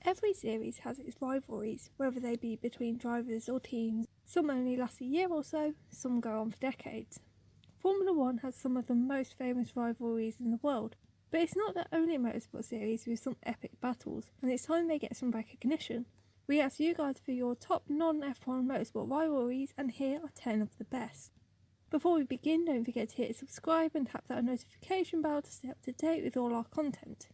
Every series has its rivalries, whether they be between drivers or teams. Some only last a year or so, some go on for decades. Formula 1 has some of the most famous rivalries in the world, but it's not the only motorsport series with some epic battles, and it's time they get some recognition. We asked you guys for your top non-F1 motorsport rivalries, and here are 10 of the best. Before we begin, don't forget to hit subscribe and tap that notification bell to stay up to date with all our content.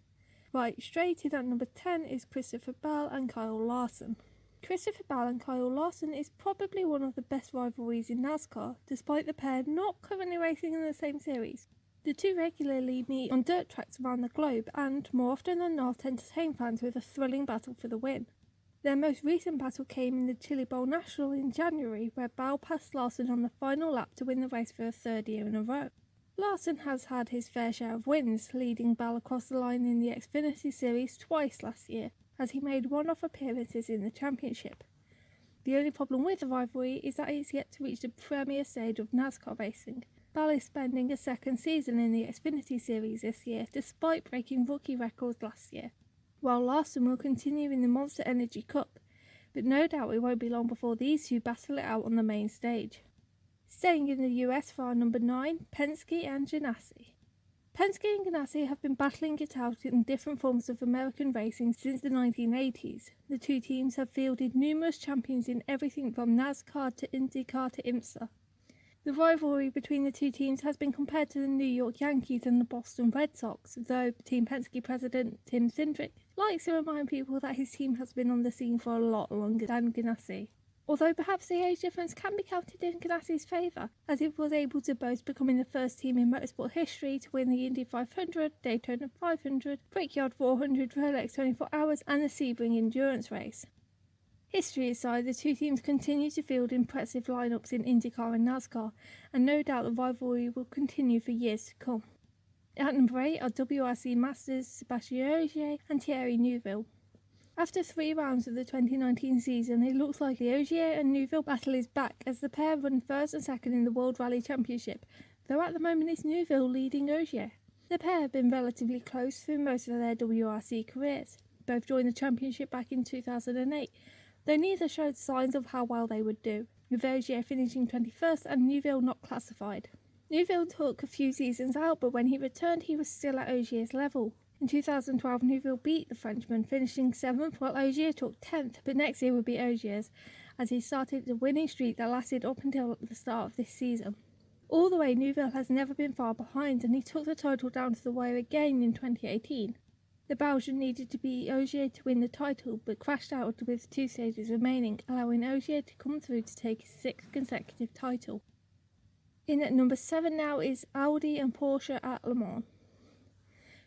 Right, straight in at number 10 is Christopher Bell and Kyle Larson. Christopher Bell and Kyle Larson is probably one of the best rivalries in NASCAR, despite the pair not currently racing in the same series. The two regularly meet on dirt tracks around the globe and, more often than not, entertain fans with a thrilling battle for the win. Their most recent battle came in the Chili Bowl National in January, where Bell passed Larson on the final lap to win the race for a third year in a row. Larson has had his fair share of wins, leading Bell across the line in the Xfinity Series twice last year, as he made one-off appearances in the championship. The only problem with the rivalry is that it's yet to reach the premier stage of NASCAR racing. Bell is spending a second season in the Xfinity Series this year, despite breaking rookie records last year, while Larson will continue in the Monster Energy Cup, but no doubt it won't be long before these two battle it out on the main stage. Staying in the US for our number 9, Penske and Ganassi. Penske and Ganassi have been battling it out in different forms of American racing since the 1980s. The two teams have fielded numerous champions in everything from NASCAR to IndyCar to IMSA. The rivalry between the two teams has been compared to the New York Yankees and the Boston Red Sox, though Team Penske president Tim Cindric likes to remind people that his team has been on the scene for a lot longer than Ganassi. Although perhaps the age difference can be counted in Ganassi's favour, as it was able to boast becoming the first team in motorsport history to win the Indy 500, Daytona 500, Brickyard 400, Rolex 24 Hours and the Sebring endurance race. History aside, the two teams continue to field impressive lineups in IndyCar and NASCAR, and no doubt the rivalry will continue for years to come. At number 8 are WRC Masters Sebastien Ogier and Thierry Neuville. After 3 rounds of the 2019 season, it looks like the Ogier and Neuville battle is back as the pair run first and second in the World Rally Championship, though at the moment it's Neuville leading Ogier. The pair have been relatively close through most of their WRC careers. Both joined the championship back in 2008, though neither showed signs of how well they would do, with Ogier finishing 21st and Neuville not classified. Neuville took a few seasons out, but when he returned he was still at Ogier's level. In 2012, Neuville beat the Frenchman, finishing 7th, while Ogier took 10th, but next year would be Ogier's, as he started the winning streak that lasted up until the start of this season. All the way, Neuville has never been far behind, and he took the title down to the wire again in 2018. The Belgian needed to beat Ogier to win the title, but crashed out with 2 stages remaining, allowing Ogier to come through to take his 6th consecutive title. In at number 7 now is Audi and Porsche at Le Mans.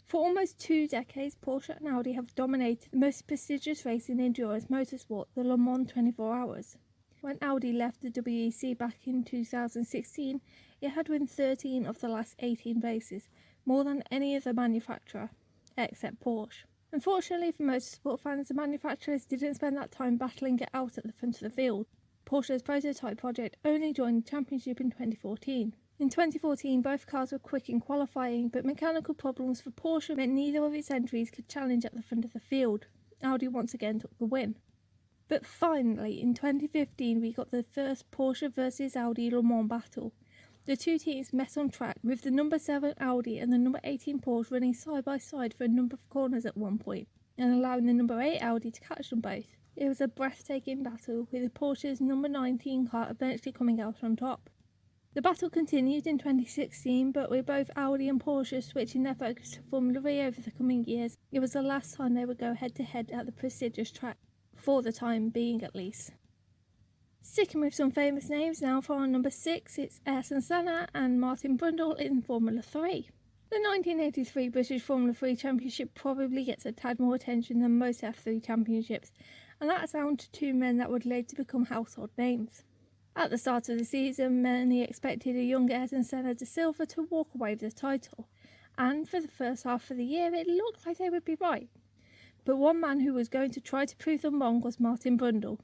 For almost 2 decades, Porsche and Audi have dominated the most prestigious race in endurance motorsport, the Le Mans 24 Hours. When Audi left the WEC back in 2016, it had won 13 of the last 18 races, more than any other manufacturer, except Porsche. Unfortunately for motorsport fans, the manufacturers didn't spend that time battling it out at the front of the field. Porsche's prototype project only joined the championship in 2014. In 2014, both cars were quick in qualifying, but mechanical problems for Porsche meant neither of its entries could challenge at the front of the field. Audi once again took the win. But finally, in 2015, we got the first Porsche vs Audi Le Mans battle. The two teams met on track, with the number 7 Audi and the number 18 Porsche running side by side for a number of corners at one point, and allowing the number 8 Audi to catch them both. It was a breathtaking battle, with Porsche's number 19 car eventually coming out on top. The battle continued in 2016, but with both Audi and Porsche switching their focus to Formula E over the coming years, it was the last time they would go head-to-head at the prestigious track, for the time being at least. Sticking with some famous names now for our number 6, it's Ayrton Senna and Martin Brundle in Formula 3. The 1983 British Formula 3 Championship probably gets a tad more attention than most F3 championships, and that's down to 2 men that would later become household names. At the start of the season, many expected a young Ayrton Senna da Silva to walk away with the title, and for the first half of the year it looked like they would be right. But one man who was going to try to prove them wrong was Martin Brundle.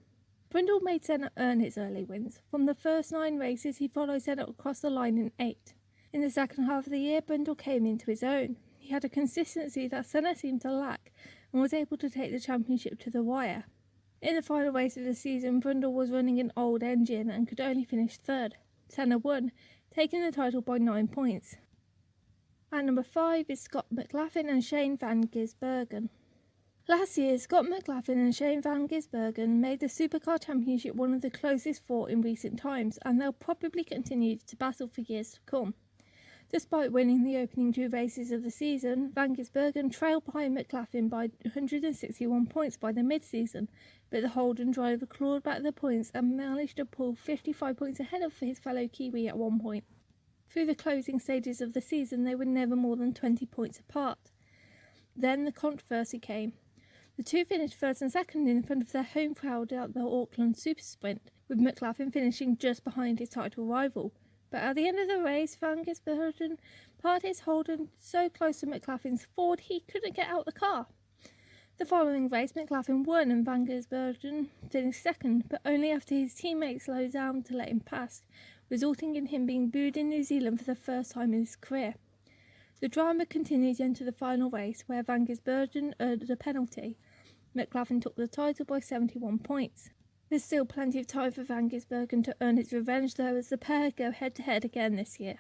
Brundle made Senna earn his early wins. From the first 9 races, he followed Senna across the line in 8. In the second half of the year, Brundle came into his own. He had a consistency that Senna seemed to lack, and was able to take the championship to the wire. In the final race of the season, Brundle was running an old engine and could only finish third. Senna won, taking the title by 9 points. At number 5 is Scott McLaughlin and Shane van Gisbergen. Last year, Scott McLaughlin and Shane van Gisbergen made the Supercar Championship one of the closest fought in recent times, and they'll probably continue to battle for years to come. Despite winning the opening 2 races of the season, van Gisbergen trailed behind McLaughlin by 161 points by the mid-season, but the Holden driver clawed back the points and managed to pull 55 points ahead of his fellow Kiwi at one point. Through the closing stages of the season, they were never more than 20 points apart. Then the controversy came. The two finished first and second in front of their home crowd at the Auckland Super Sprint, with McLaughlin finishing just behind his title rival. But at the end of the race, van Gisbergen parked his Holden so close to McLaughlin's Ford he couldn't get out the car. The following race, McLaughlin won and van Gisbergen finished second, but only after his teammates slowed down to let him pass, resulting in him being booed in New Zealand for the first time in his career. The drama continued into the final race, where van Gisbergen earned a penalty. McLaughlin took the title by 71 points. There's still plenty of time for van Gisbergen to earn his revenge though, as the pair go head-to-head again this year.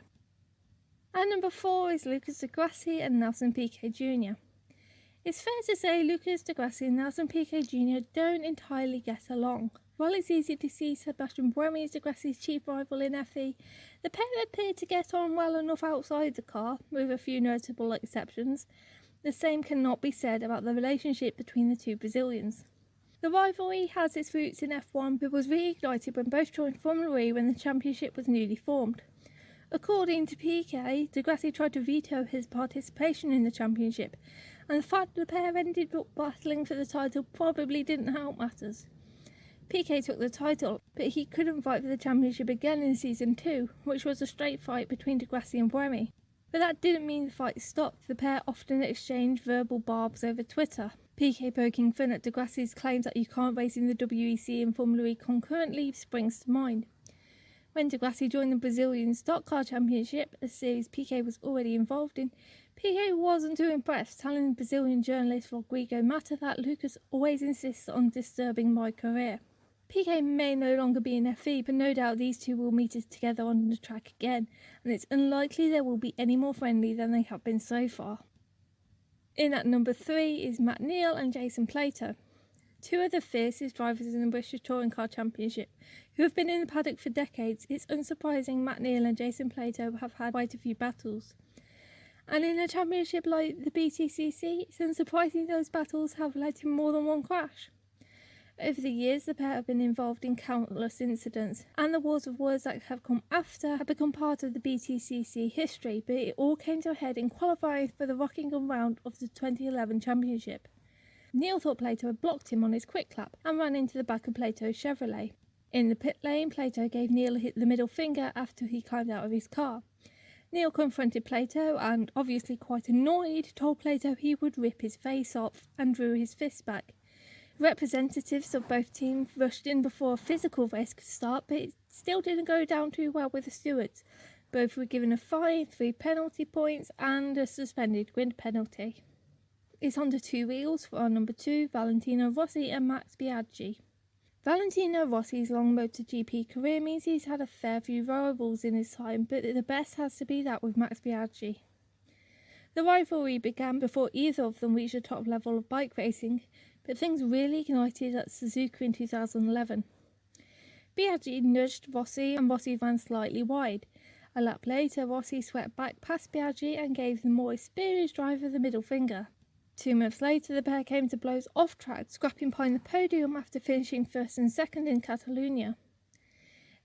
At number 4 is Lucas Di Grassi and Nelson Piquet Jr. It's fair to say Lucas Di Grassi and Nelson Piquet Jr. don't entirely get along. While it's easy to see Sebastien as Di Grassi's chief rival in FE, the pair appear to get on well enough outside the car, with a few notable exceptions. The same cannot be said about the relationship between the two Brazilians. The rivalry has its roots in F1 but was reignited when both joined Formula E when the championship was newly formed. According to Piquet, Di Grassi tried to veto his participation in the championship, and the fact the pair ended up battling for the title probably didn't help matters. Piquet took the title, but he couldn't fight for the championship again in Season 2, which was a straight fight between Di Grassi and Buemi. But that didn't mean the fight stopped. The pair often exchanged verbal barbs over Twitter. Piquet poking fun at Di Grassi's claims that you can't race in the WEC and Formula E concurrently springs to mind. When Di Grassi joined the Brazilian Stock Car Championship, a series Piquet was already involved in, Piquet wasn't too impressed, telling Brazilian journalist Rodrigo Mata that Lucas always insists on disturbing my career. Piquet may no longer be in FE, but no doubt these two will meet together on the track again, and it's unlikely they will be any more friendly than they have been so far. In at number 3 is Matt Neal and Jason Plato, two of the fiercest drivers in the British Touring Car Championship, who have been in the paddock for decades. It's unsurprising Matt Neal and Jason Plato have had quite a few battles. And in a championship like the BTCC, it's unsurprising those battles have led to more than one crash. Over the years, the pair have been involved in countless incidents, and the wars of words that have come after have become part of the BTCC history, but it all came to a head in qualifying for the Rockingham round of the 2011 championship. Neil thought Plato had blocked him on his quick lap and ran into the back of Plato's Chevrolet. In the pit lane, Plato gave Neil the middle finger after he climbed out of his car. Neil confronted Plato and, obviously quite annoyed, told Plato he would rip his face off and drew his fist back. Representatives of both teams rushed in before a physical race could start, but it still didn't go down too well with the stewards. Both were given a fine, 3 penalty points and a suspended grid penalty. It's on to 2 wheels for our number 2, Valentino Rossi and Max Biaggi. Valentino Rossi's long MotoGP career means he's had a fair few rivals in his time, but the best has to be that with Max Biaggi. The rivalry began before either of them reached the top level of bike racing, but things really ignited at Suzuka in 2011. Biaggi nudged Rossi and Rossi ran slightly wide. A lap later, Rossi swept back past Biaggi and gave the more experienced driver the middle finger. 2 months later, the pair came to blows off track, scrapping behind the podium after finishing first and second in Catalonia.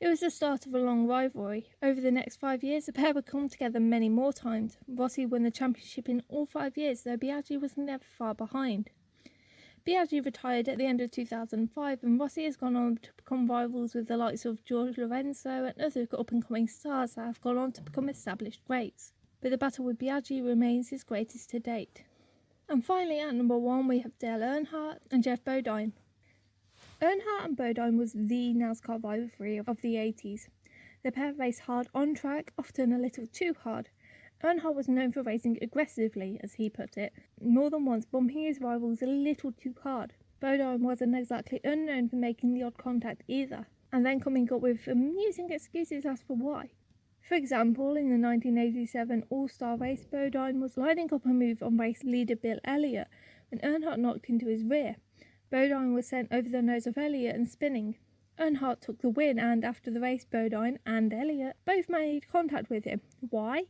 It was the start of a long rivalry. Over the next 5 years, the pair would come together many more times. Rossi won the championship in all 5 years, though Biaggi was never far behind. Biaggi retired at the end of 2005, and Rossi has gone on to become rivals with the likes of George Lorenzo and other up-and-coming stars that have gone on to become established greats. But the battle with Biaggi remains his greatest to date. And finally, at number 1, we have Dale Earnhardt and Jeff Bodine. Earnhardt and Bodine was the NASCAR rivalry of the 80s. The pair raced hard on track, often a little too hard. Earnhardt was known for racing aggressively, as he put it, more than once bumping his rivals a little too hard. Bodine wasn't exactly unknown for making the odd contact either, and then coming up with amusing excuses as for why. For example, in the 1987 All-Star race, Bodine was lining up a move on race leader Bill Elliott when Earnhardt knocked into his rear. Bodine was sent over the nose of Elliott and spinning. Earnhardt took the win, and after the race, Bodine and Elliott both made contact with him. Why?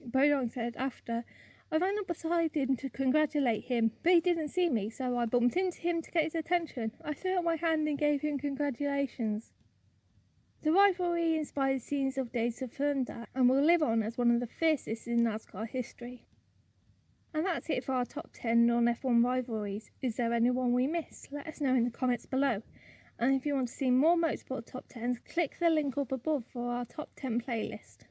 Bodine said after, "I ran up beside him to congratulate him, but he didn't see me, so I bumped into him to get his attention. I threw out my hand and gave him congratulations." The rivalry inspired scenes of Days of Thunder and will live on as one of the fiercest in NASCAR history. And that's it for our top 10 non-F1 rivalries. Is there anyone we missed? Let us know in the comments below. And if you want to see more Motorsport top 10s, click the link up above for our top 10 playlist.